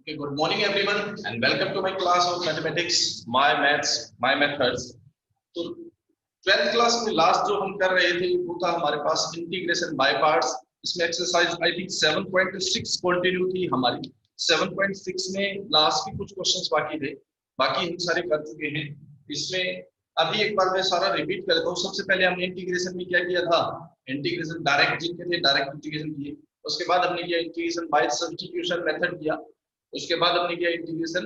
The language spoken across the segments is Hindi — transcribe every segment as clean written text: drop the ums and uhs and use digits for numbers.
Okay, good morning everyone and welcome to my class of mathematics, my maths, my methods. तो 12th क्लास में लास्ट जो हम कर रहे थे वो था हमारे पास इंटीग्रेशन बाय पार्ट्स। इसमें एक्सरसाइज आई थिंक 7.6 कंटिन्यू थी हमारी। 7.6 में लास्ट के कुछ क्वेश्चंस बाकी थे, बाकी हम सारे कर चुके हैं। इसमें अभी एक बार मैं सारा रिपीट कर देता हूँ। सबसे पहले हमने इंटीग्रेशन में क्या किया था, इंटीग्रेशन डायरेक्ट जिनके थे डायरेक्ट इंटीग्रेशन किए। उसके बाद हमने किया इंटीग्रेशन बाय सब्स्टिट्यूशन मेथड किया। उसके बाद हमने किया इंटीग्रेशन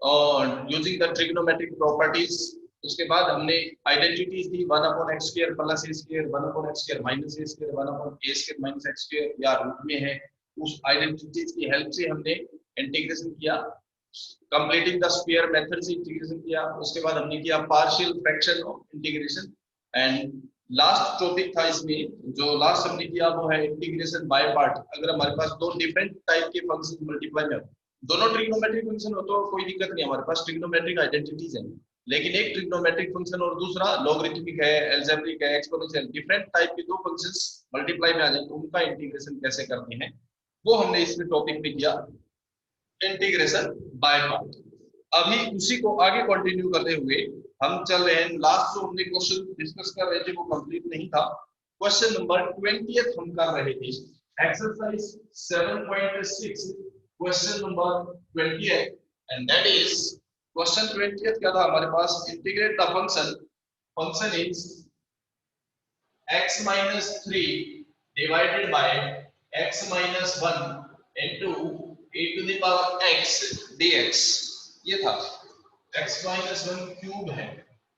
और यूजिंग द ट्रिग्नोमेट्रिक प्रॉपर्टीज। उसके बाद हमने आइडेंटिटीज दी 1/x² plus a² 1/x² minus a² 1/a² minus x² या रूट में है, उस आइडेंटिटीज की हेल्प से हमने इंटीग्रेशन किया। कंप्लीटिंग द स्क्वायर मेथड से इंटीग्रेशन किया। उसके बाद हमने किया partial fraction of integration. And last topic था इसमें, जो लास्ट हमने किया वो है इंटीग्रेशन बाय पार्ट। अगर हमारे पास दो डिफरेंट टाइप के फंक्शन मल्टीप्लाई में दोनों ट्रिग्नोमेट्रिक फंक्शन हो तो कोई दिक्कत नहीं, हमारे पास ट्रिग्नोमेट्रिक आइडेंटिटीज हैं। लेकिन एक ट्रिग्नोमेट्रिक फंक्शन और दूसरा लॉगरिथमिक है, अलजेब्रिक है, एक्सपोनेंशियल, डिफरेंट टाइप के दो फंक्शंस मल्टीप्लाई में आ जाए तो उनका इंटीग्रेशन कैसे करते हैं वो हमने इसमें टॉपिक में किया, इंटीग्रेशन बाय पार्ट। अभी उसी को आगे कंटिन्यू करते हुए हम चल रहे हैं। लास्ट जो हमने क्वेश्चन डिस्कस कर रहे थे वो कंप्लीट नहीं था। क्वेश्चन नंबर 20 हम कर रहे थे, exercise 7.6 question number 20 and that is question 20 क्या था हमारे पास, integrate the function is x minus 3 divided by x minus 1 into e to the power x dx। ये था x minus 1 क्यूब है,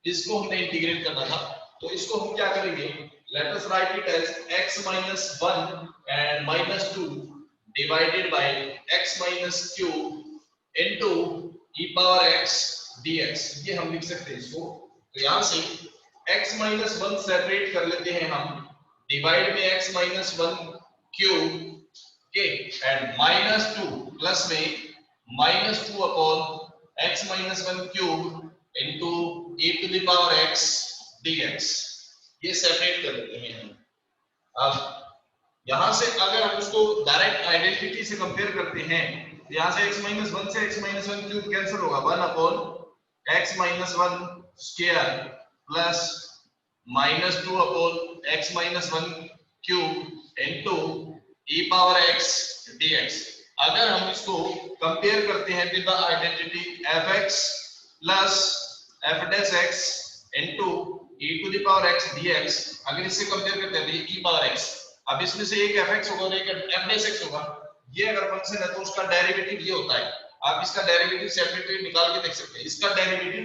इसको हमने इंटीग्रेट करना था। तो इसको हम क्या करेंगे, let us write it as x minus 1 and minus 2 divided by x minus cube into e power x dx। ये हम लिख सकते हैं इसको। तो यहां से x minus 1 सेपरेट कर लेते हैं हम, डिवाइड में x minus 1 क्यूब के एंड माइनस 2 प्लस में minus 2 upon x minus 1 cube into e to the power x dx। ये सेपरेट कर लेते हैं हम। अब यहां से अगर हम उसको डायरेक्ट आइडेंटिटी से कंपेयर करते हैं, यहां से x minus 1 से x minus 1 क्यूब कैंसिल होगा, 1 upon x minus 1 square plus minus 2 upon x minus 1 cube into e power x dx। अगर हम इसको कंपेयर करते हैं with the identity fx plus f dash x into e to the power x dx, अगर इससे कंपेयर करते हैं e पावर x, अब इसमें से एक fx होगा और एक f dash x होगा। ये अगर फंक्शन है तो उसका डेरिवेटिव ये होता है। आप इसका डेरिवेटिव सेपरेटली निकाल के देख सकते हैं, इसका डेरिवेटिव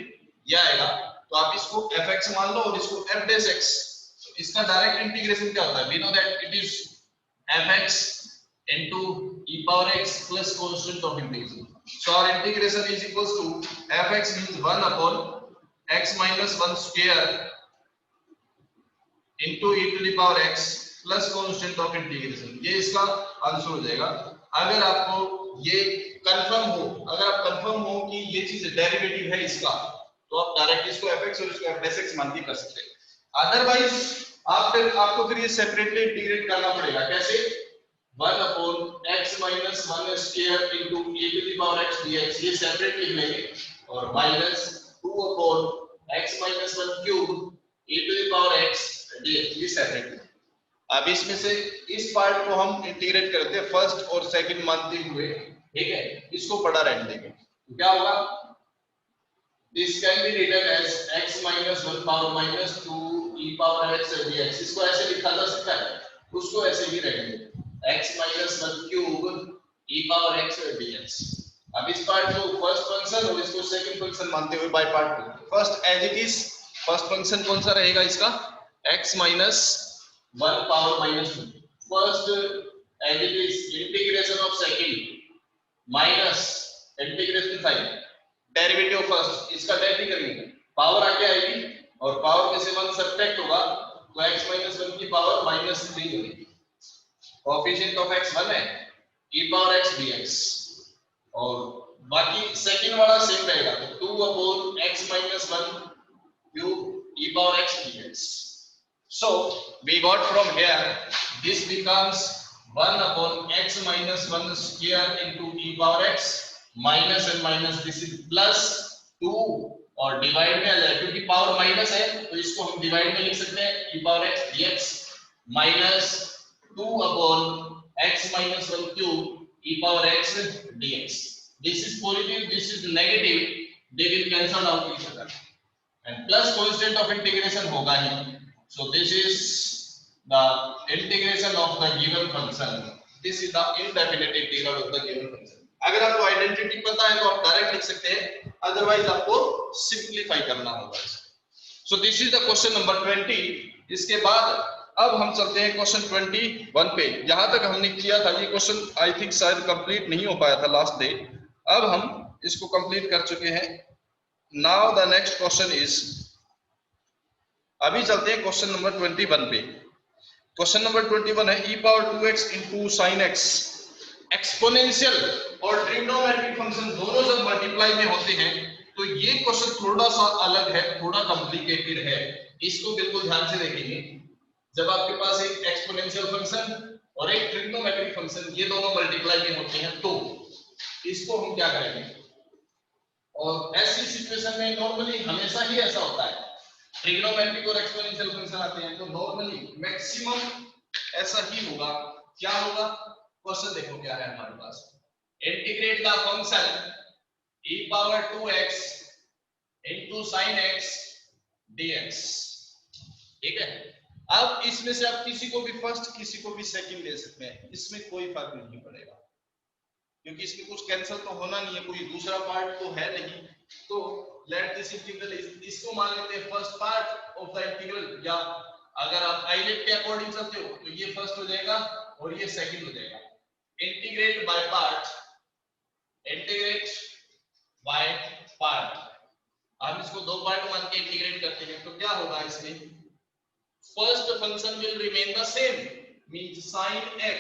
ये आएगा। तो आप इसको fx मान लो और इसको f dash x, तो इसका डायरेक्ट इंटीग्रेशन क्या होता है, we know that it is fx into e power x plus constant of integration। so our integration is equals to fx means 1 upon x minus 1 square into e to the power x plus constant of integration। ये इसका आंसर हो जाएगा। अगर आपको ये कंफर्म हो, अगर आप कंफर्म हो कि ये चीज डेरिवेटिव है इसका, तो आप डायरेक्ट इसको fx और इसको f dash x मान के कर सकते हैं। अदरवाइज आपको फिर ये सेपरेटली इंटीग्रेट करना पड़ेगा। कैसे, 1 upon x minus 1 square into e to the power x dx, ये सेपरेट लिख लेंगे, और minus 2 upon x minus 1 cube e to the power x dx, ये सेपरेट। अब इसमें से इस पार्ट को हम इंटीग्रेट करते हैं फर्स्ट और सेकंड मानते हुए, ठीक है, इसको पढ़ा रहने देंगे। तो क्या होगा, this can be written as x minus 1 power minus 2 e power x dx। इसको ऐसे लिखा जा सकता है, उसको ऐसे ही रहेंगे x minus 1 cube e power x dx। अब इस पार्ट को फर्स्ट फंक्शन और इसको सेकंड फंक्शन मानते हुए by part, first as it is first function कौन सा रहेगा इसका, x minus 1 power minus 2, first as it is integration of second minus integration 5, derivative first, इसका डेरिवेटिव करेंगे, पावर आगे आएगी और पावर में से 1 सब्ट्रैक्ट होगा तो x minus 1 की पावर -3 होगी। कोएफिशिएंट ऑफ x 1 है, e पावर x dx, और बाकी सेकंड वाला सेम रहेगा, तो 2 upon x minus 1 cube e power x dx। So we got from here this becomes 1 upon x minus 1 square into e power x minus and minus this is plus 2 और डिवाइड में आ जाए क्योंकि पावर माइनस है तो इसको हम डिवाइड में लिख सकते हैं e power x dx minus 2 upon x minus 1 cube e power x dx. This is positive, this is negative, they will cancel out each other and plus constant of integration होगा ही. So this is the integration of the given function. This is the indefinite integral of the given function. अगर आपको आइडेंटिटी पता है तो आप डायरेक्ट लिख सकते हैं, अदरवाइज आपको सिंपलीफाई करना होगा. So this is the question number 20. इसके बाद अब हम चलते हैं क्वेश्चन 21 पे. जहां तक हमने किया था ये क्वेश्चन आई थिंक शायद कंप्लीट नहीं हो पाया था लास्ट डे. अब हम इसको कंप्लीट कर चुके हैं. Now the next question is, अभी चलते हैं क्वेश्चन नंबर 21 पे. क्वेश्चन नंबर 21 है e power 2x into sin x. Exponential और ट्रिग्नोमेट्रिक फंक्शन दोनों जब मल्टीप्लाई में होते हैं तो ये क्वेश्चन थोड़ा सा अलग है, थोड़ा कॉम्प्लिकेटेड है. इसको बिल्कुल ध्यान से देखेंगे. जब आपके पास एक एक्सपोनेंशियल फंक्शन और एक ट्रिग्नोमेट्रिक फंक्शन ये दोनों मल्टीप्लाई में होते हैं तो इसको हम क्या करेंगे. और ऐसी सिचुएशन में नॉर्मली हमेशा ही ऐसा होता है, ट्रिग्नोमेट्रिक और एक्सपोनेंशियल फंक्शन आते हैं तो नॉर्मली मैक्सिमम ऐसा ही होगा. क्या होगा क्वेश्चन देखो क्या है हमारे पास. Integrate the function e power 2x into sin x dx. ठीक है. अब इसमें से आप किसी को भी फर्स्ट किसी को भी सेकंड ले सकते हैं, इसमें कोई फर्क नहीं पड़ेगा क्योंकि इसमें कुछ कैंसिल तो होना नहीं है, कोई दूसरा पार्ट तो है नहीं. तो लेट दिस इंटीग्रल, इसको मान लेते हैं first part of the integral, या अगर आप आइलेट के अकॉर्डिंग चलते हो तो ये फर्स्ट हो जाएगा और ये सेकंड हो जाएगा. Integrate bye part, integrate by part. हम इसको दो पार्ट मान के इंटीग्रेट करते हैं तो क्या होगा इसमें. First function will remain the same means sin x.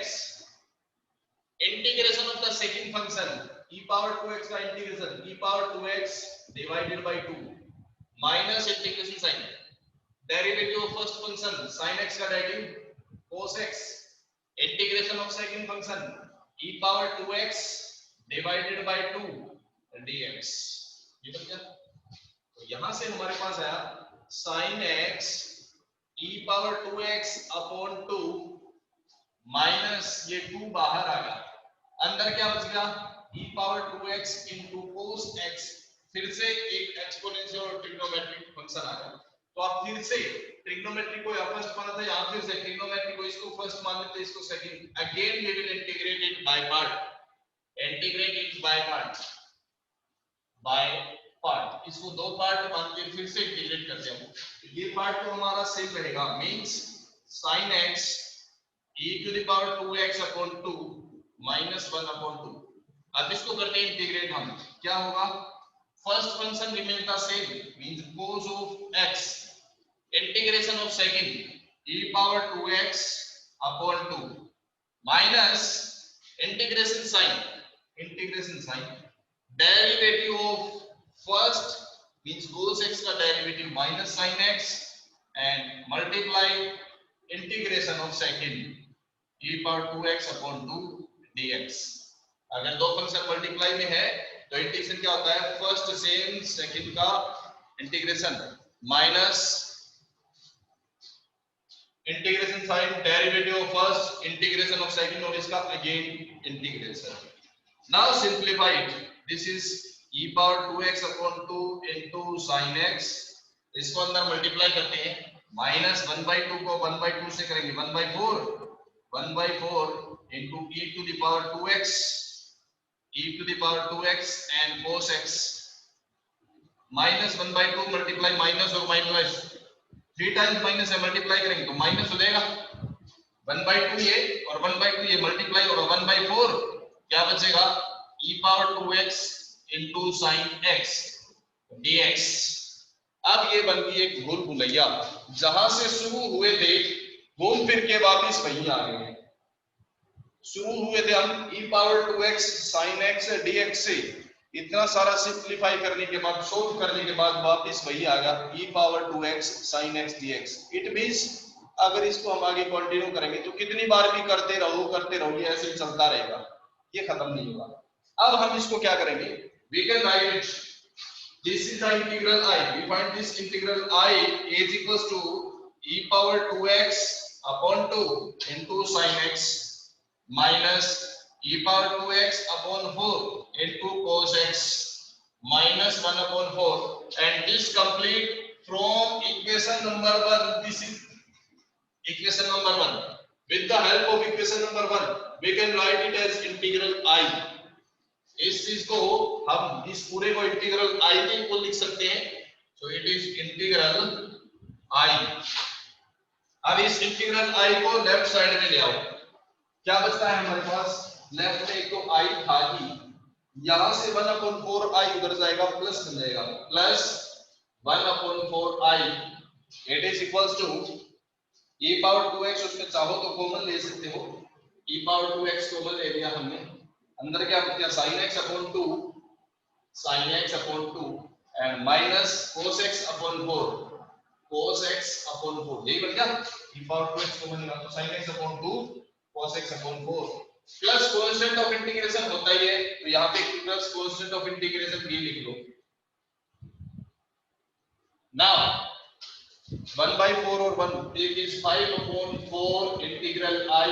Integration of the second function e power 2x का integration e power 2x divided by 2 minus integration sin derivative of first function sin x का derivative cos x. Integration of second function e power 2x divided by 2 dx. ये बन गया. तो यहां से हमारे पास आया sin x e power 2x upon 2 minus ये 2 बाहर आ गया, अंदर क्या बच गया e power 2x into cos x. फिर से एक एक्सपोनेंशियल और ट्रिग्नोमेट्रिक फंक्शन आ गया. तो आप फिर से ट्रिग्नोमेट्री को यहाँ फर्स्ट माना था, यहाँ फिर से ट्रिग्नोमेट्री को इसको फर्स्ट मान लेते हैं, इसको second. Again we will integrate it by part. Integrate it by part, by part. इसको दो पार्ट मान के फिर से इंटीग्रेट करते हैं. ये पार्ट तो हमारा सेम रहेगा means sin x e to the power 2x upon 2 minus 1 upon 2. अब इसको करते हैं इंटीग्रेट हम. क्या होगा. First function remain the same means cos of x. Integration of second e power 2x upon 2 minus integration sin derivative of first means cos x का derivative minus sin x and multiply integration of second e power 2x upon 2 dx. अगर दो फंक्शन मल्टीप्लाई में है तो इंटीग्रेशन क्या होता है, फर्स्ट सेम सेकंड का integration minus integration sine derivative of first integration of second और इसका again integration. Now simplify it. This is e power 2x upon 2 into sin x. इसको अंदर मल्टीप्लाई करते हैं, माइनस 1/2 को 1/2 से करेंगे 1/4 into e to the power 2x and cos x minus 1/2 multiply minus और माइनस 3 टाइम्स माइनस है, मल्टीप्लाई करेंगे तो माइनस हो जाएगा. 1/2 ये और 1/2 ये मल्टीप्लाई और 1/4 क्या बचेगा e power 2x into sin x dx. अब ये बन गई एक भूल भुलैया. जहां से शुरू हुए थे घूम फिर के वापस वहीं आ गए हैं. शुरू हुए थे हम e power 2x sin x dx से, इतना सारा सिंपलीफाई करने के बाद सोल्व करने के बाद वापस वही आ गया e power 2x sin x dx. It means अगर इसको हम आगे कंटिन्यू करेंगे तो कितनी बार भी करते रहो ये ऐसे ही चलता रहेगा, ये खत्म नहीं होगा. अब हम इसको क्या करेंगे, we can write it. This is the integral I. We find this integral I is equals to e power 2x upon 2 into sin x minus e power 2x upon 4 into cos x minus 1 upon 4, and this complete from equation number 1. This is equation number 1. With the help of equation number 1, we can write it as integral I. इस चीज को हम इस पूरे को इंटीग्रल I के इक्वल लिख सकते हैं. So it is integral I. अब इस इंटीग्रल I को लेफ्ट साइड में ले आओ. क्या बचता है हमारे पास? लेफ्ट में एक तो I था ही, यहां से 1/4 I उधर जाएगा, प्लस बन जाएगा, plus 1/4 I. It is equals to e power 2x. उसमें चाहो तो कॉमन ले सकते हो, e पावर 2x कॉमन ले लिया हमने. अंदर क्या बच गया? sin x upon 2, sin x upon 2 and minus cos x upon 4, cos x upon 4. यही बन गया. e पावर 2x कॉमन लिया तो sin x upon 2 cos x upon 4 plus constant of integration होता ही है, तो यहाँ पे प्लस कांस्टेंट ऑफ इंटीग्रेशन भी लिख लो. नाउ 1/4 और 1, it is 5/4 integral I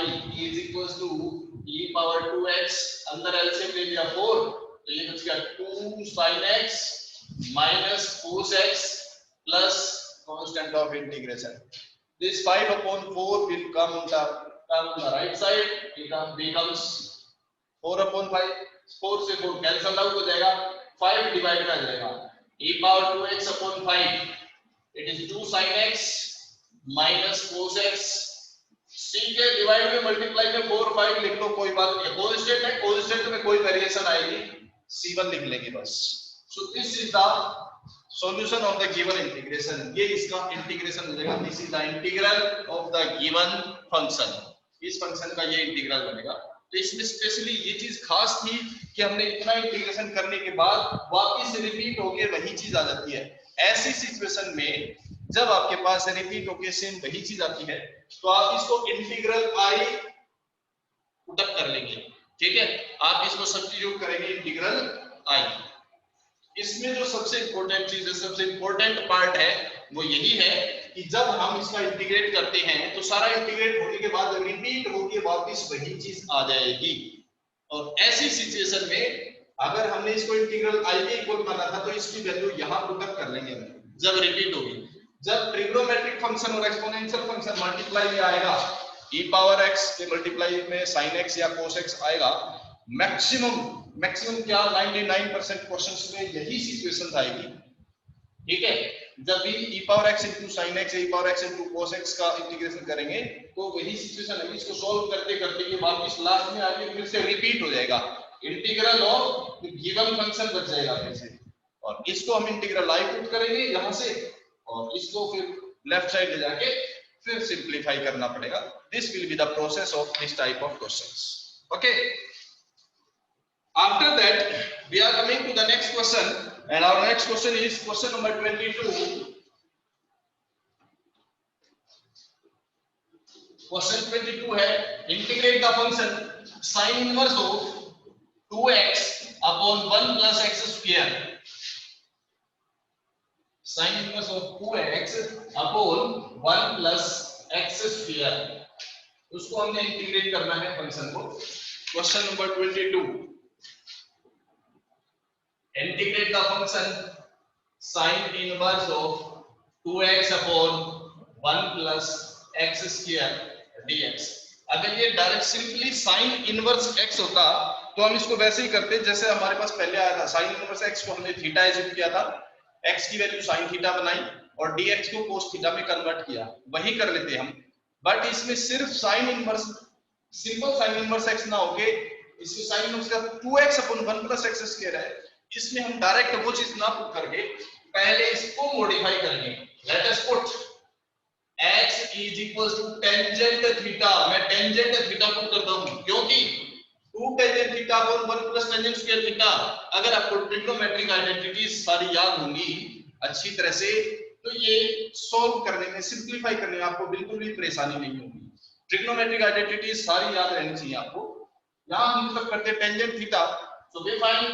is equals to e power 2x. अंदर एलसीएम ले लिया 4, तो ये बच गया 2 sin x minus cos x plus constant of integration. This 5/4 will come on the right side. It becomes 4/5. 4 से 4 कैंसल आउट हो जाएगा, 5 डिवाइड कर जाएगा. e power 2x upon 5. It is 2 sin x minus cos x. c के डिवाइड में मल्टीप्लाई में 4 5 लिख लो, कोई बात नहीं. कांस्टेंट है, कांस्टेंट में कोई वेरिएशन आएगी, c1 लिख लेंगे बस. So this is the solution of the given integration. ये इसका इंटीग्रेशन हो जाएगा. This is the integral of the given function. इस फंक्शन का ये इंटीग्रल बनेगा. तो इसमें स्पेशली ये चीज खास थी कि हमने इतना इंटीग्रेशन करने के बाद वापस रिपीट होके वही चीज आ जाती है. ऐसी सिचुएशन में जब आपके पास रिपीट होके सेम वही चीज आती है, तो आप इसको इंटीग्रल I पुटअप कर लेंगे. ठीक है, आप इसको सब्स्टिट्यूट करेंगे इंटीग्रल I. इसमें जो सबसे इंपॉर्टेंट चीज है, सबसे इंपॉर्टेंट पार्ट है, वो यही है कि जब हम इसका इंटीग्रेट करते हैं तो सारा इंटीग्रेट होने के बाद रिपीट होके वापस वही चीज आ जाएगी. और ऐसी सिचुएशन में अगर हमने इसको इंटीग्रल I के इक्वल माना था, तो इसकी वैल्यू यहां पुटअप कर लेंगे जब रिपीट होगी. जब ट्रिग्नोमेट्रिक फंक्शन और एक्सपोनेंशियल फंक्शन मल्टीप्लाई में आएगा, e पावर x के मल्टीप्लाई में sin x या cos x आएगा. मैक्सिमम क्या 99% क्वेश्चंस में यही सिचुएशन आएगी. ठीक है, जब भी e power x into sin x, e power x into cos x का इंटीग्रेशन करेंगे तो वही सिचुएशन है. इसको सॉल्व करते करते ये वापस लास्ट में आके फिर से रिपीट हो जाएगा. इंटीग्रल ऑफ गिवन फंक्शन बच जाएगा फिर से, और इसको हम इंटीग्रल I पुट करेंगे यहां से, और इसको फिर लेफ्ट साइड ले जाके फिर सिंपलीफाई करना पड़ेगा. This will be the process of this type of questions. Okay, after that we are coming to the next question, and our next question is question number 22. Question 22 है, integrate the function sin inverse of 2x upon 1 plus x square. Sin inverse of 2x upon 1 plus x square. उसको हमने इंटीग्रेट करना है फंक्शन को. Question number 22. Integrate the function sin inverse of 2x upon 1 plus x square dx. अगर ये direct simply sin inverse x होता तो हम इसको वैसे ही करते जैसे हमारे पास पहले आया था. sin इनवर्स x को हमने थीटा एज्यूम किया था, x की वैल्यू sin थीटा बनाई और dx को cos थीटा में कन्वर्ट किया, वही कर लेते हम. बट इसमें सिर्फ sin inverse, simple sin inverse x ना होके इसमें sin इनवर्स का 2x upon 1 plus x square है. इसमें हम डायरेक्ट वो चीज ना पुट करके पहले इसको मॉडिफाई करेंगे. Let us put x is equals to tangent theta. मैं tangent थीटा पुट करता हूं क्योंकि 2 tangent theta upon 1 plus tangent square theta. अगर आपको ट्रिग्नोमेट्रिक आइडेंटिटीज सारी याद होंगी अच्छी तरह से, तो ये सॉल्व करने में, सिंपलीफाई करने में आपको बिल्कुल भी परेशानी नहीं होगी. ट्रिग्नोमेट्रिक आइडेंटिटीज सारी याद रहनी चाहिए आपको. यहां हम मतलब करते हैं tangent theta. So we find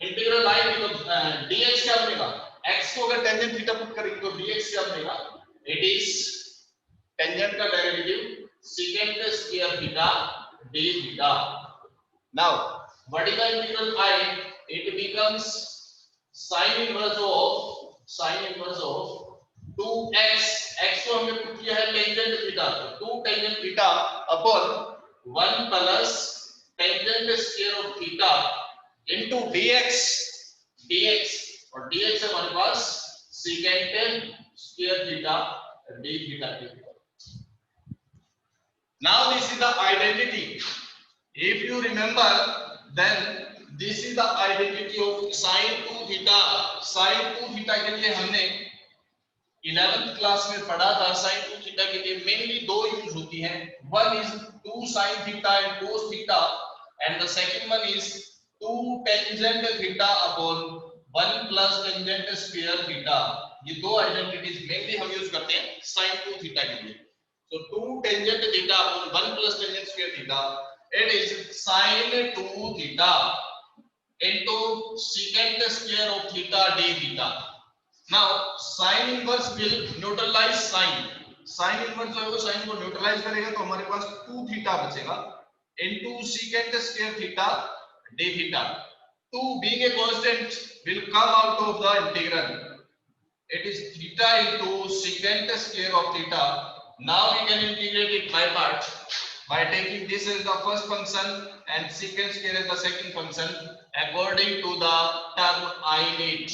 integral I dx क्या बनेगा, x को अगर टेंजेंट थीटा पुट करेंगे तो dx क्या बनेगा, इट इज टेंजेंट का derivative secant square theta d theta. Now what is the integral I, it becomes sin inverse of 2x, x को हमने पुट किया है टेंजेंट थीटा, तो 2 tangent theta upon 1 plus tangent square of theta into dx, और dx हमारे पास secant square theta d theta. Now this is the identity. If you remember, then this is the identity of sin 2 theta. Sin 2 theta के लिए हमने 11th क्लास में पढ़ा था. sin 2 theta के लिए मेनली दो यूज होती हैं. One is 2 sin theta and cos theta, and the second one is 2 tangent theta upon 1 plus tangent square theta. ये दो आइडेंटिटीज मेनली हम यूज करते हैं sin 2 theta के लिए. So 2 tangent theta upon 1 plus tangent square theta, it is sin 2 theta into secant square of theta d theta. Now sin inverse will neutralize sin. Sin inverse जो है वो sin को neutralize करेगा तो हमारे पास 2 theta बचेगा into secant square theta d theta. 2 being a constant will come out of the integral. It is theta into secant square of theta. Now we can integrate it by part by taking this as the first function and secant square as the second function according to the term I need.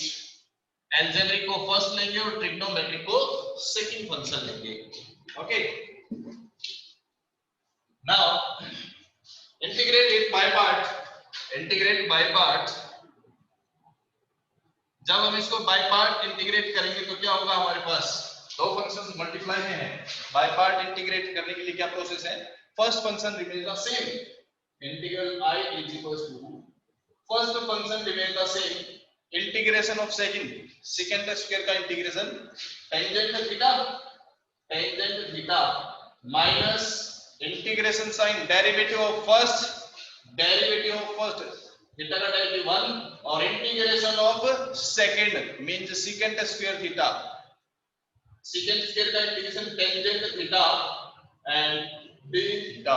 Algebraic को फर्स्ट लेंगे और ट्रिग्नोमेट्रिक को सेकंड फंक्शन लेंगे. Okay, now integrate it by part. जब हम इसको बाय पार्ट इंटीग्रेट करेंगे तो क्या होगा, हमारे पास दो फंक्शंस मल्टीप्लाई में हैं. बाय पार्ट इंटीग्रेट करने के लिए क्या प्रोसेस है, first function remains the same, integral I is equals to first function remain the same, integration of second square का integration tangent theta minus integration sine derivative of first theta का डेरिवेटिव 1 और integration of second means secant square theta, secant square का integration tangent theta and d theta.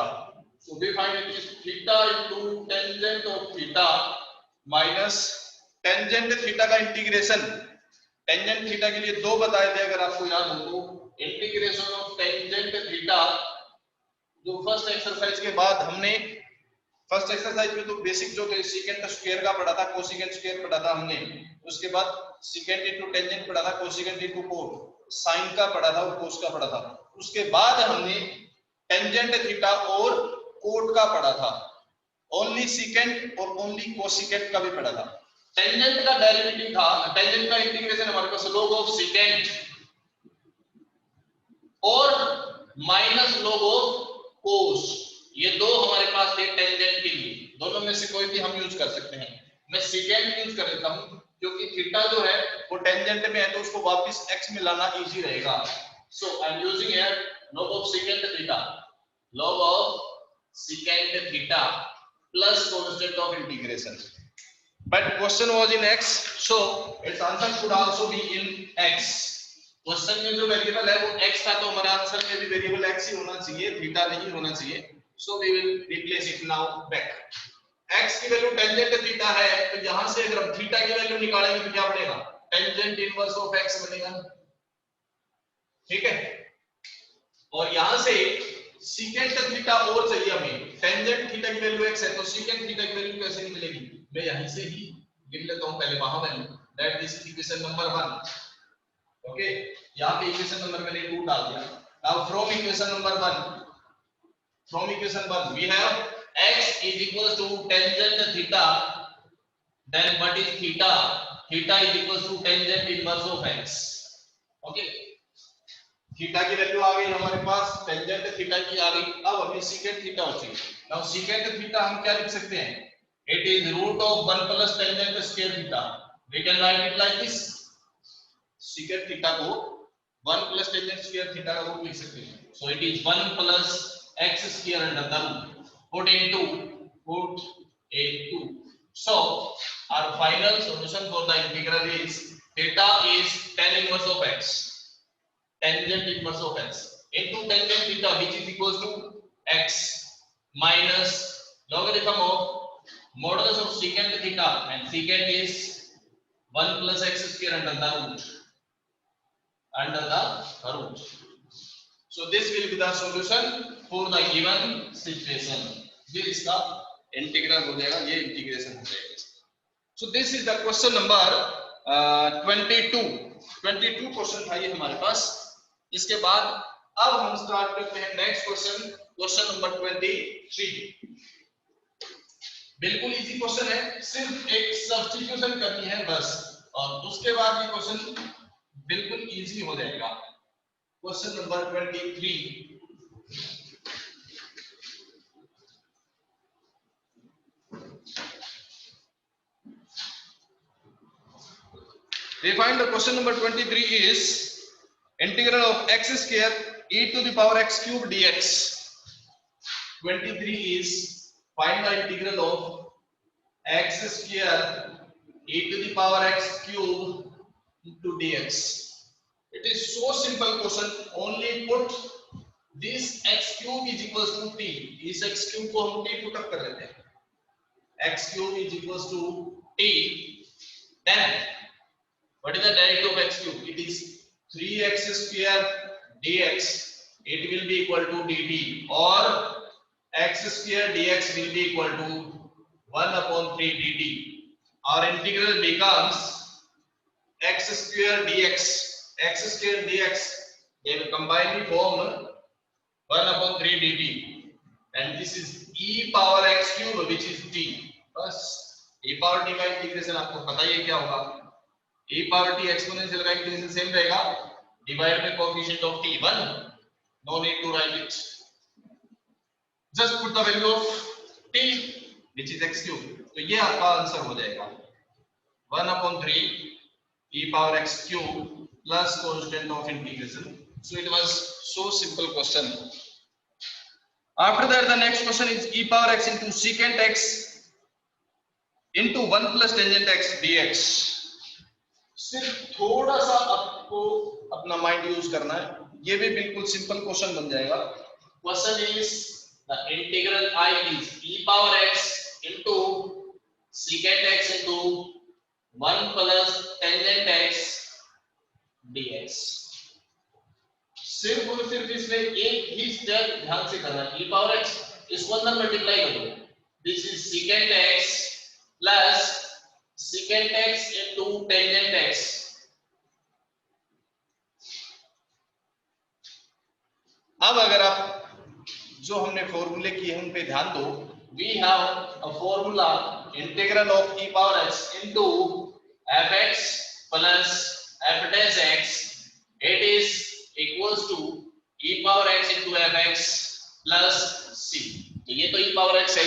So we find it is theta into tangent of theta minus tangent theta का इंटीग्रेशन. टेंजेंट थीटा के लिए दो बताए थे अगर आपको याद हो तो, इंटीग्रेशन ऑफ टेंजेंट थीटा जो फर्स्ट एक्सरसाइज के बाद हमने, फर्स्ट एक्सरसाइज में तो बेसिक जो सेकंड स्क्वायर का पढ़ा था, कोसेकेंट स्क्वायर पढ़ा था हमने, उसके बाद सेकंड इनटू टेंजेंट पढ़ा था, कोसेकेंट इनटू कोट, साइन का पढ़ा था और कोस का पढ़ा था. उसके बाद हमने टेंजेंट थीटा और कोट का पढ़ा था, ओनली सेकंड और ओनली कोसेकेंट का भी पढ़ा था. टेंजेंट का डेरिवेटिव था, टेंजेंट का इंटीग्रेशन हमारे पास log ऑफ सेकंड और माइनस log ऑफ कोस, ये दो हमारे पास थे टेंजेंट के लिए. दोनों में से कोई भी हम यूज कर सकते हैं. मैं सेकंड यूज कर देता हूं क्योंकि थीटा जो है वो टेंजेंट में है तो उसको वापस x में लाना इजी रहेगा. So I am using here log of secant theta plus constant of integration. But question was in x, so its answer should also be in x. Question में जो वेरिएबल है वो x था तो हमारा आंसर में भी वेरिएबल x ही होना चाहिए, थीटा नहीं होना चाहिए. So we will replace it now back. x की वैल्यू टेंजेंट थीटा है तो यहां से अगर हम थीटा की वैल्यू निकालेंगे तो क्या बनेगा, टेंजेंट इनवर्स ऑफ x बनेगा. ठीक है, और यहां से सेकंड थीटा और चाहिए हमें, टेंजेंट थीटा की वैल्यू x है तो सेकंड थीटा की वैल्यू कैसे निकलेगी, मैं यहीं से ही लिख लेता हूं पहले वहां value, that this is equation number 1. Okay, यहां पे इक्वेशन नंबर मैंने 2 डाल दिया. Now from equation number 1 we have x is equals to tangent theta, then what is theta is equals to tangent inverse of x. Okay, theta की वैल्यू आ गई हमारे पास, टेंजेंट थीटा की आ गई. अब हमें सेकंड थीटा चाहिए. नाउ सेकंड थीटा हम क्या लिख सकते हैं, it is root of 1 plus tangent square theta. We can write it like this, second theta को 1 प्लस टेंजेंट स्क्वायर थीटा का रूट लिख सकते हैं. So it is 1 plus x square under the root, put into So our final solution for the integral is theta is tan inverse of x, tangent inverse of x into tangent theta, which is equals to x minus logarithm of modulus of secant theta, and secant is 1 plus x square under the root. So this will be the solution for the given situation. ये इसका इंटीग्रल हो जाएगा, ये इंटीग्रेशन हो जाएगा. So this is the question number 22. 22 question था ये हमारे पास. इसके बाद अब हम स्टार्ट करते हैं नेक्स्ट क्वेश्चन, क्वेश्चन नंबर 23. बिल्कुल इजी क्वेश्चन है, सिर्फ एक सब्स्टिट्यूशन करनी है बस, और उसके बाद ये क्वेश्चन बिल्कुल इजी हो जाएगा. Question number 23. We find the question number 23 is integral of x square e to the power x cube dx. 23 is find the integral of x square e to the power x cube into dx. It is so simple question. Only put this x cube is equals to t. इस x cube को हम t put up कर लेते हैं. x cube is equals to t. Then what is the derivative of x cube? It is 3x square dx. It will be equal to dt, or x square dx will be equal to 1 upon 3 dt. Our integral becomes x square dx. X square dx, they will combine form 1 upon 3 dt, and this is e power x cube, which is t. बस e power t का इंटीग्रेशन आपको पता ही है क्या होगा. e power t एक्सपोनेंशियल का इंटीग्रेशन सेम रहेगा, divide by coefficient of t 1. No need to write it, just put the value of t which is x cube. तो ये आपका आंसर हो जाएगा 1 upon 3 e power x cube plus constant of integration. So it was so simple question. After that the next question is e power x into secant x into 1 plus tangent x dx. सिर्फ थोड़ा सा आपको अपना माइंड यूज करना है, ये भी बिल्कुल सिंपल क्वेश्चन बन जाएगा. Question is the integral I is e power x into secant x into 1 plus tangent x dx. सिर्फ और सिर्फ इसमें एक ही स्टेप ध्यान से करना है. e power x, इसको अंदर मल्टीप्लाई कर दो. This is secant x plus secant x into tangent x. अब अगर आप जो हमने फॉर्मूले किए हैं उन पे ध्यान दो. We have a formula integral of e power x into fx plus f dash x. It is equals to e power x into fx plus c. ये तो e power x है.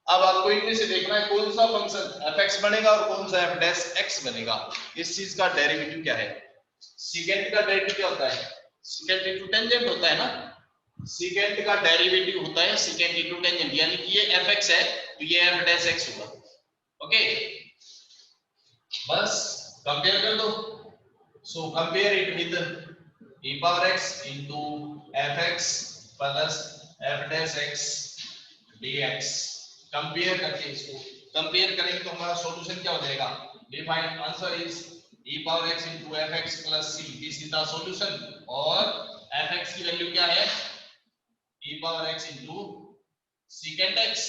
अब आपको इनमें से देखना है कौन सा फंक्शन fx बनेगा और कौन सा f dash x बनेगा. इस चीज का डेरिवेटिव क्या है? secant का डेरिवेटिव क्या होता है? secant into tangent होता है ना. secant का डेरिवेटिव होता है secant into tangent, यानी कि ये fx है तो ये f dash x होगा. ओके, बस कंपेयर कर दो. So compare it with e power x into fx plus f dash x dx. Compare करके इसको कंपेयर करेंगे तो हमारा सॉल्यूशन क्या हो जाएगा? Define answer is e power x into fx plus c. This is the solution. और fx की वैल्यू क्या है? e power x into secant x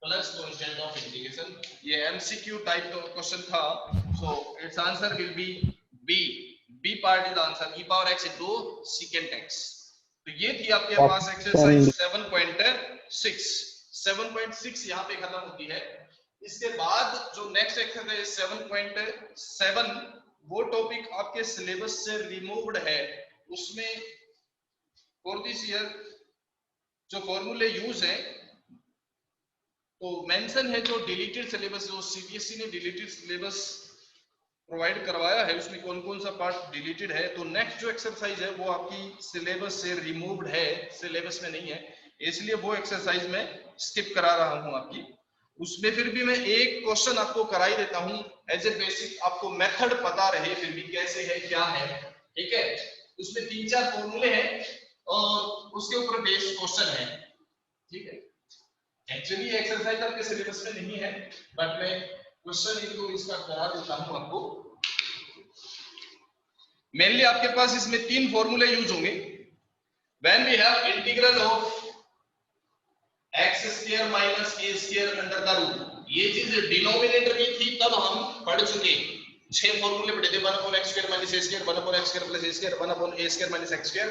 plus constant of integration. ये MCQ टाइप का क्वेश्चन था, so it's answer will be B. B part is the answer, e power x into secant x. तो ये थी आपके पास एक्सरसाइज 7.6. 7.6 यहाँ पे खत्म होती है. इसके बाद जो नेक्स्ट एक्सरसाइज 7.7, वो टॉपिक आपके सिलेबस से रिमूव्ड है. उसमें फॉर दिस ईयर जो फॉर्मूले यूज है तो मेंशन है जो डिलीटेड सिलेबस, जो सीबीएसई ने डिलीटेड सिलेबस प्रोवाइड करवाया है उसमें कौन कौन सा पार्ट डिलीटेड है. तो नेक्स्ट जो एक्सरसाइज है वो आपकी सिलेबस से रिमूव्ड है, सिलेबस में नहीं है, इसलिए वो एक्सरसाइज में स्किप करा रहा हूं आपकी. उसमें फिर भी मैं एक क्वेश्चन आपको करा ही देता हूं एज ए बेसिक, आपको मेथड पता रहे फिर भी कैसे है क्या है, ठीक है। उसमें 3-4 फॉर्मूले हैं और उसके ऊपर बेस्ड क्वेश्चन है, ठीक है। एक्चुअली एक्सरसाइज आपके सिलेबस में नहीं है, बट मैं क्वेश्चन इनको इसका करा देता हूं आपको। मेनली आपके पास इसमें 3 फॉर्मूले यूज होंगे। When we have integral of x square minus a square under the root, ये चीज डिनोमिनेटर में थी तब हम पढ़ चुके, 6 फॉर्मूले पढ़े थे। 1/x square minus a square, 1/x square plus a square, 1/a square minus x square,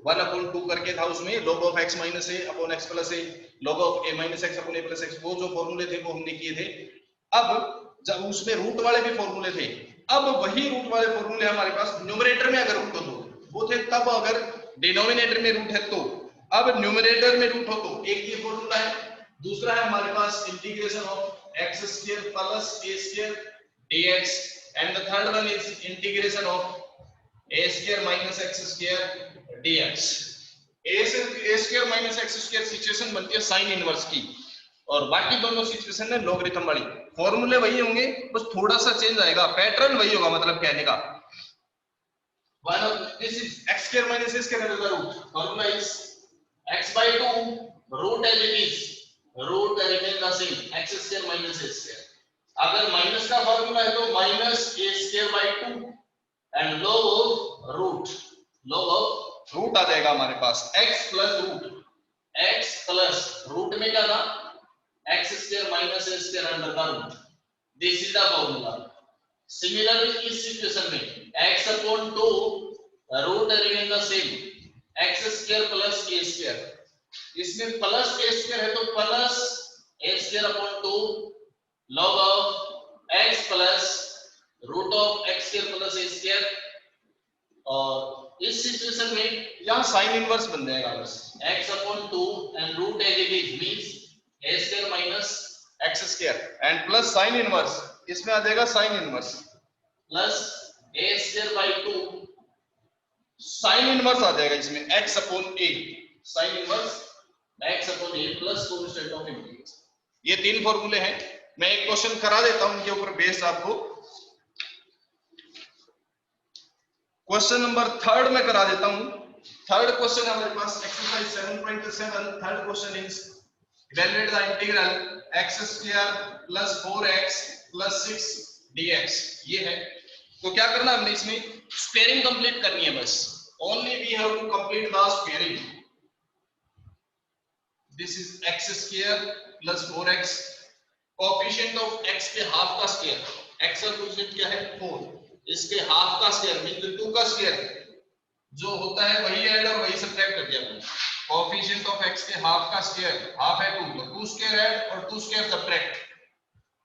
1/2 करके था उसमें log of x minus a upon x plus a, log of a minus x upon a plus x, वो जो फॉर्मूले थे वो हमने किए थे। अब जब उसमें रूट वाले भी फॉर्मूले थे, अब वही रूट वाले फॉर्मूले हमारे पास न्यूमरेटर में अगर रूट हो तो वो थे तब, अगर डिनोमिनेटर में रूट है तो। अब न्यूमरेटर में रूट हो तो एक ये फॉर्मूला है, दूसरा है हमारे पास integration of x square plus a square dx, and the third one is integration of a square minus x square dx। a square minus x square situation बनती है साइन इनवर्स की, और बाकी दोनों सिचुएशन है लॉगरिथम वाली। फॉर्मूले वही होंगे, बस थोड़ा सा चेंज आएगा, पैटर्न वही होगा, मतलब कहने का। One of this is x square minus a square under the root. Formula is x by 2 root as it is, root remain the same, x square minus a square. अगर माइनस का फॉर्मूला है तो minus a square by 2 and log of root आ जाएगा हमारे पास x plus root, x plus root में क्या था x square minus a square under the root. This is the formula. Similarly इस सिचुएशन में x upon 2 root remain the same, x square plus a square, इसमें प्लस a square है तो plus a square upon 2 log of x plus root of x square plus a square, और इस सिचुएशन में यहाँ साइन इनवर्स बन जाएगा बस, x upon 2 and root as it is means a square minus x square and plus sine inverse, इसमें आ जाएगा sine inverse plus a square by 2 sine inverse आ जाएगा इसमें x upon a, sine inverse x upon a plus constant of integration. ये 3 फॉर्मूले हैं, मैं एक क्वेश्चन करा देता हूं उनके ऊपर बेस्ड आपको। क्वेश्चन नंबर 3 में करा देता हूं। थर्ड क्वेश्चन हमारे पास exercise 7.7, third question is evaluate the integral x square plus 4x plus 6 dx, ये है। तो क्या करना हमने इसमें स्क्वेयरिंग कंप्लीट करनी है बस, only we have to complete the squaring. This is x square plus 4x, coefficient of x के हाफ का स्क्वायर, x का कोएफिशिएंट क्या है 4, इसके हाफ का स्क्वायर मींस 2 का स्क्वायर जो होता है वही ऐड और वही सब्ट्रैक्ट कर दिया हमने। कोएफिशिएंट ऑफ x के हाफ का स्क्वायर, हाफ है 2 तो 2 स्क्वायर ऐड और 2 square subtract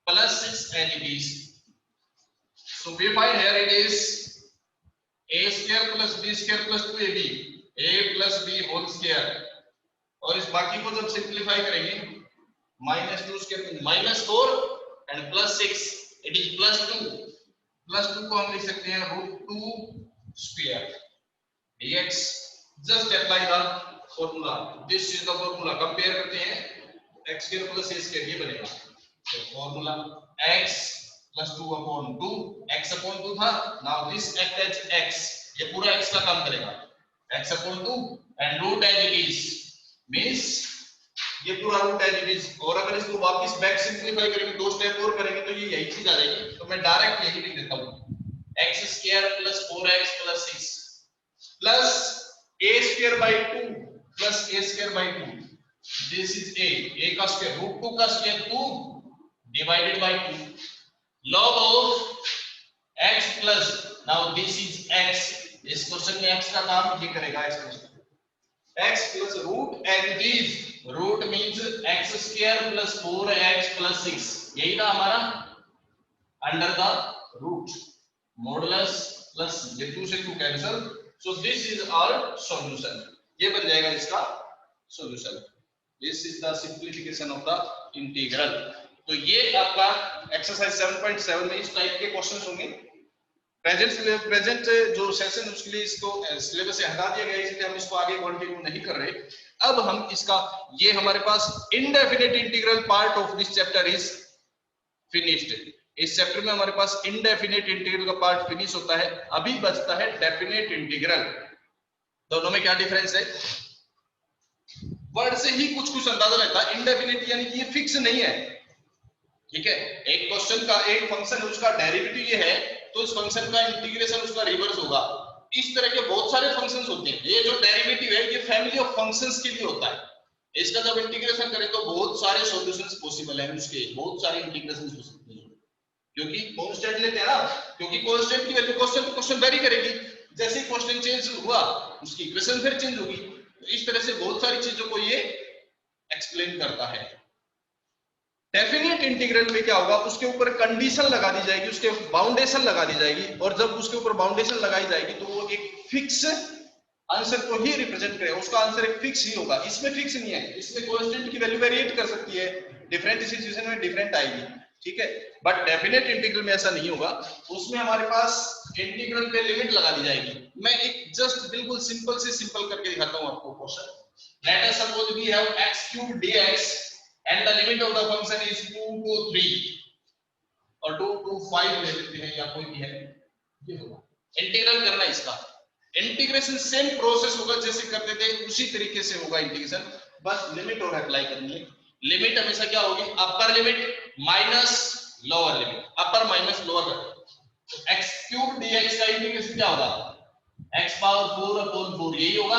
plus 6 as it is. So we find here it is a square plus b square plus 2ab, a plus b whole square, और इस बाकी को जब सिंपलीफाई करेंगे -2 square minus 4 and plus 6 it is plus 2 को हम लिख सकते हैं √2 square dx। Just apply the formula, this is the formula. Compare करते हैं x square plus a square, ये बनेगा। तो formula x plus 2 upon 2, x upon 2 था, now this act as x, ये पूरा x का काम करेगा, x upon 2 and root as it is means ये पूरा रूट एज इट इज। और अगर इसको वापस बैक सिंपलीफाई करेंगे, 2 स्टेप और करेंगे तो ये यही चीज आ जाएगी। तो मैं डायरेक्ट यही लिख देता हूं, x square plus 4x plus 6 plus a square by 2 plus a square by 2, this is a का स्क्वायर √2 का square 2 divided by 2 log of x plus, now this is x, इस क्वेश्चन में x का काम ये करेगा, x plus root as it is, root means x square plus 4x plus 6, यही था हमारा under the root, modulus plus ये 2 से 2 cancel, so this is our solution, ये बन जाएगा इसका solution। This is the simplification of the integral। तो ये आपका एक्सरसाइज 7.7 में इस टाइप के क्वेश्चंस होंगे। प्रेजेंट जो सेशन उसके लिए इसको सिलेबस से हटा दिया गया है, इसलिए हम इसको आगे कंटिन्यू नहीं कर रहे। अब हम इसका, ये हमारे पास indefinite integral part of this chapter is finished. इस चैप्टर में हमारे पास इनडेफिनेट इंटीग्रल का पार्ट फिनिश होता है। अभी बचता है डेफिनेट इंटीग्रल। दोनों में क्या डिफरेंस है? वर्ड से ही कुछ कुछ अंदाजा रहता है। इनडेफिनेट यानी कि ये फिक्स नहीं है, ठीक है। एक क्वेश्चन का एक फंक्शन उसका डेरिवेटिव ये है तो इस फंक्शन का इंटीग्रेशन उसका रिवर्स होगा। इस तरह के बहुत सारे फंक्शंस होते हैं। ये जो डेरिवेटिव है ये फैमिली ऑफ फंक्शंस के लिए होता है। इसका जब इंटीग्रेशन करें तो बहुत सारे सॉल्यूशंस पॉसिबल है, उसके बहुत सारे इंटीग्रेशंस हो सकते हैं, क्योंकि कांस्टेंट लेते हैं ना, क्योंकि कांस्टेंट की value question to question vary करेगी। जैसे ही क्वेश्चन चेंज हुआ उसकी इक्वेशन फिर चेंज होगी। तो इस तरह से बहुत सारी चीजों को ये एक्सप्लेन करता है। डेफिनेट इंटीग्रल में क्या होगा, उसके ऊपर कंडीशन लगा दी जाएगी, उसके बाउंडेशन लगा दी जाएगी, और जब उसके ऊपर बाउंडेशन लगाई जाएगी तो वो एक फिक्स आंसर को ही रिप्रेजेंट करेगा। उसका आंसर एक फिक्स ही होगा। इसमें फिक्स नहीं है, इसमें कांस्टेंट की वैल्यू वेरिएट कर सकती है, डिफरेंट सिचुएशन में डिफरेंट आएगी, ठीक है। बट डेफिनेट इंटीग्रल में ऐसा नहीं होगा। उसमें हमारे पास इंटीग्रल पे लिमिट लगा दी जाएगी। मैं एक जस्ट बिल्कुल सिंपल से सिंपल करके दिखाता हूं आपको question. Let us suppose we have x³ dx and the limit of the function is 2 to 3 और 2 to 5 ले लेते हैं या कोई भी है, ये होगा इंटीग्रल करना। इसका इंटीग्रेशन सेम प्रोसेस होगा जैसे करते थे, उसी तरीके से होगा इंटीग्रेशन, बस लिमिट और अप्लाई करेंगे। लिमिट हमेशा क्या होगी, upper limit minus lower limit, अपर माइनस लोअर। तो x³ dx का इंटीग्रेशन क्या होगा, x पावर 4 अपॉन 4 यही होगा,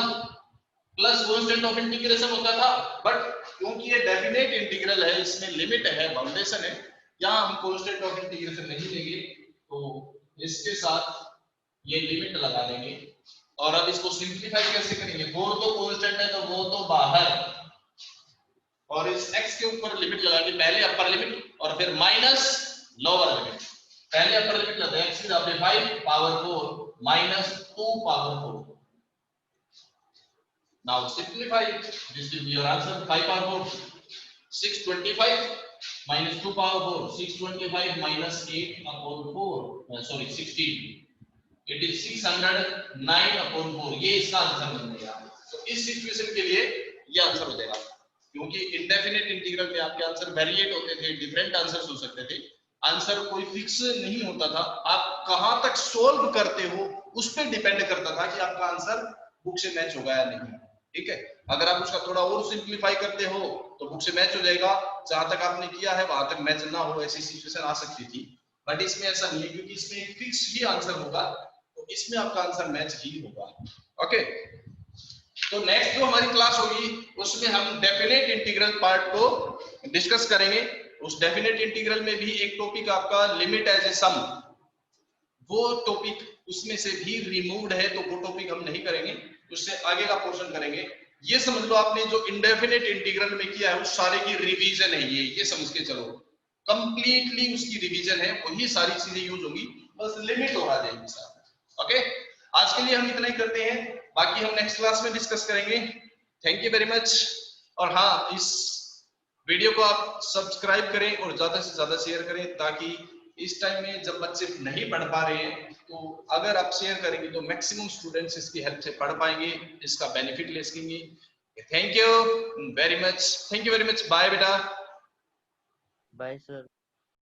प्लस कांस्टेंट ऑफ इंटीग्रेशन होता था। बट क्योंकि ये डेफिनेट इंटीग्रल है, इसमें लिमिट है, बाउंडेशन है, यहां हम कांस्टेंट ऑफ इंटीग्रेशन नहीं लेंगे, तो इसके साथ ये लिमिट लगा देंगे। और अब इसको सिंपलीफाई कैसे करेंगे, 4 तो कांस्टेंट है तो वो तो बाहर, और इस x के ऊपर लिमिट लगाएंगे, पहले अपर लिमिट और फिर माइनस लोअर लिमिट। पहले अपर लिमिट लगाते हैं, x की जगह 5 power 4 minus 2 power 4। Now simplify, this will be your answer, 5 power 4, 625 minus 2 power 4, 625 minus 8 upon 4, sorry 16, it is 609 upon 4, ये इसका आंसर बन जाएगा। तो इस सिचुएशन के लिए ये आंसर हो जाएगा, क्योंकि इंडेफिनेट इंटीग्रल में आपके आंसर वेरिएट होते थे, डिफरेंट आंसर्स हो सकते थे, आंसर कोई फिक्स नहीं होता था। आप कहां तक सोल्व करते हो उस पर डिपेंड करता था कि आपका आंसर बुक से मैच होगा या नहीं, ठीक है। अगर आप उसका थोड़ा और सिंपलीफाई करते हो तो बुक से मैच हो जाएगा, जहां तक आपने किया है वहां तक मैच ना हो, ऐसी सिचुएशन आ सकती थी। बट इसमें ऐसा नहीं है, क्योंकि इसमें एक फिक्स ही आंसर होगा, तो इसमें आपका आंसर मैच ही होगा। ओके, तो नेक्स्ट जो हमारी क्लास होगी उसमें हम डेफिनेट इंटीग्रल पार्ट को डिस्कस करेंगे। उस डेफिनेट इंटीग्रल में भी एक टॉपिक आपका लिमिट एज ए सम, वो टॉपिक उसमें से भी रिमूव्ड है, तो वो टॉपिक हम नहीं करेंगे, उससे आगे का पोर्शन करेंगे। ये समझ लो आपने जो इंडेफिनेट इंटीग्रल में किया है उस सारे की रिवीजन है ये समझ के चलो, कंप्लीटली उसकी रिवीजन है, वही सारी चीजें यूज होंगी, बस लिमिट और आ जाएगी साथ। ओके, आज के लिए हम इतना ही करते हैं, बाकी हम नेक्स्ट क्लास में डिस्कस करेंगे। Thank you very much. और हाँ, इस वीडियो को आप सब्सक्राइब करें और ज्यादा से ज्यादा शेयर करें, ताकि इस टाइम में जब बच्चे नहीं पढ़ पा रहे हैं तो अगर आप शेयर करेंगे तो मैक्सिमम स्टूडेंट्स इसकी हेल्प से पढ़ पाएंगे, इसका बेनिफिट ले सकेंगे। Thank you very much, thank you very much, bye बेटा। Bye sir.